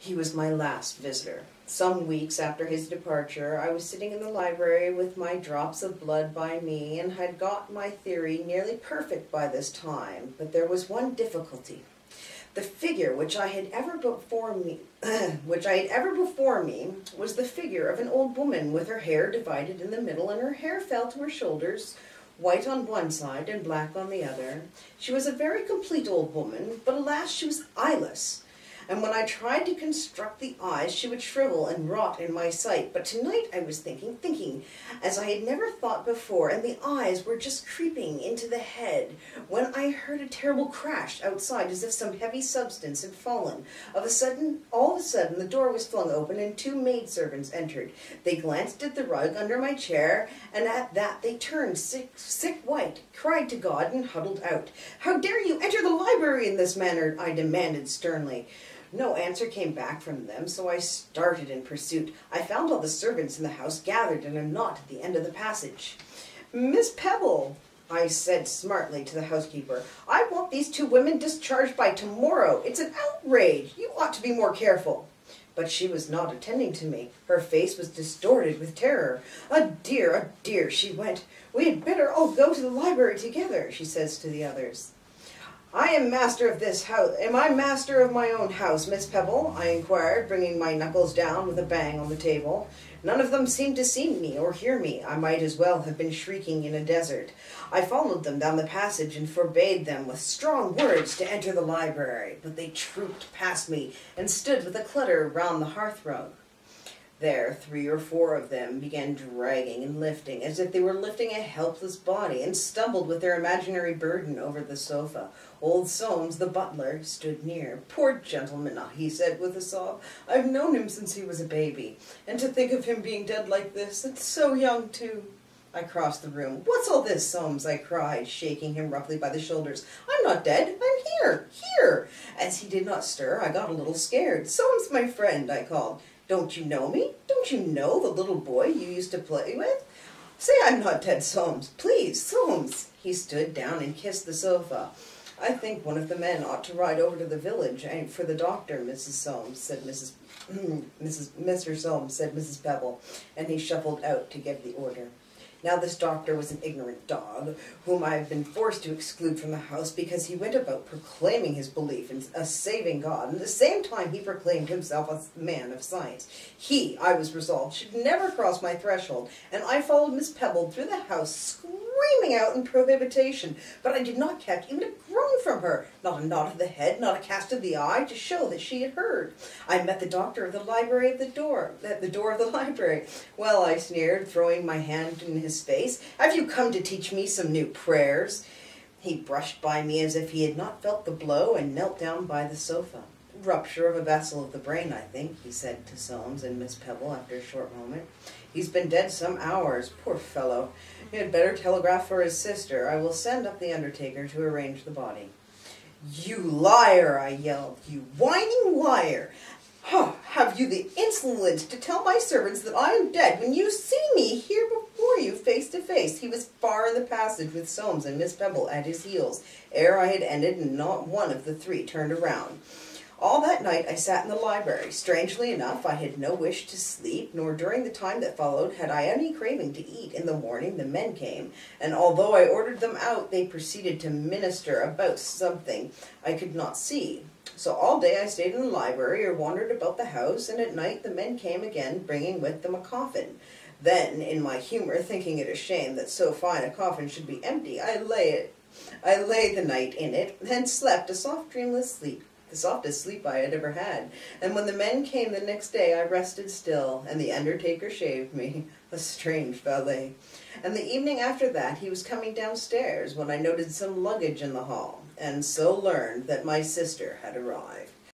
He was my last visitor. Some weeks after his departure, I was sitting in the library with my drops of blood by me and had got my theory nearly perfect by this time, but there was one difficulty. The figure which I had ever before me was the figure of an old woman with her hair divided in the middle, and her hair fell to her shoulders, white on one side and black on the other. She was a very complete old woman, but alas, she was eyeless. And when I tried to construct the eyes, she would shrivel and rot in my sight. But tonight I was thinking, as I had never thought before, and the eyes were just creeping into the head, when I heard a terrible crash outside, as if some heavy substance had fallen. All of a sudden, the door was flung open, and two maidservants entered. They glanced at the rug under my chair, and at that they turned sick white, cried to God, and huddled out. "How dare you enter the library in this manner?" I demanded sternly. No answer came back from them, so I started in pursuit. I found all the servants in the house gathered in a knot at the end of the passage. "Miss Pebble," I said smartly to the housekeeper, "I want these two women discharged by tomorrow. It's an outrage. You ought to be more careful." But she was not attending to me. Her face was distorted with terror. "Oh dear," she went. "We had better all go to the library together," she says to the others. "I am master of this house. Am I master of my own house, Miss Pebble?" I inquired, bringing my knuckles down with a bang on the table. None of them seemed to see me or hear me. I might as well have been shrieking in a desert. I followed them down the passage and forbade them with strong words to enter the library, but they trooped past me and stood with a clutter round the hearthrug. There, 3 or 4 of them began dragging and lifting, as if they were lifting a helpless body, and stumbled with their imaginary burden over the sofa. Old Soames, the butler, stood near. "Poor gentleman," he said with a sob. "I've known him since he was a baby. And to think of him being dead like this, and so young, too." I crossed the room. "What's all this, Soames?" I cried, shaking him roughly by the shoulders. "I'm not dead. I'm here. As he did not stir, I got a little scared. "Soames, my friend," I called. "Don't you know me? Don't you know the little boy you used to play with? Say I'm not dead, Soames. Please, Soames." He stood down and kissed the sofa. "I think one of the men ought to ride over to the village for the doctor, Mr. Soames," said Mrs. Pebble, and he shuffled out to give the order. Now this doctor was an ignorant dog, whom I have been forced to exclude from the house because he went about proclaiming his belief in a saving God, and at the same time he proclaimed himself a man of science. He, I was resolved, should never cross my threshold, and I followed Miss Pebble through the house, screaming out in prohibition, but I did not catch even a groan from her, not a nod of the head, not a cast of the eye, to show that she had heard. I met the doctor of the library at the door of the library. "Well," I sneered, throwing my hand in his face, "have you come to teach me some new prayers?" He brushed by me as if he had not felt the blow and knelt down by the sofa. "Rupture of a vessel of the brain, I think," he said to Soames and Miss Pebble after a short moment. "He's been dead some hours, poor fellow. You had better telegraph for his sister. I will send up the undertaker to arrange the body." "You liar!" I yelled. "You whining liar! Have you the insolence to tell my servants that I am dead when you see me here before you face to face?" He was far in the passage with Soames and Miss Pebble at his heels ere I had ended, and not one of the 3 turned around. All that night I sat in the library. Strangely enough, I had no wish to sleep, nor during the time that followed had I any craving to eat. In the morning the men came, and although I ordered them out, they proceeded to minister about something I could not see. So all day I stayed in the library or wandered about the house, and at night the men came again, bringing with them a coffin. Then, in my humor, thinking it a shame that so fine a coffin should be empty, I lay the night in it, and slept a soft dreamless sleep, the softest sleep I had ever had. And when the men came the next day, I rested still, and the undertaker shaved me. A strange valet. And the evening after that, he was coming downstairs when I noted some luggage in the hall, and so learned that my sister had arrived.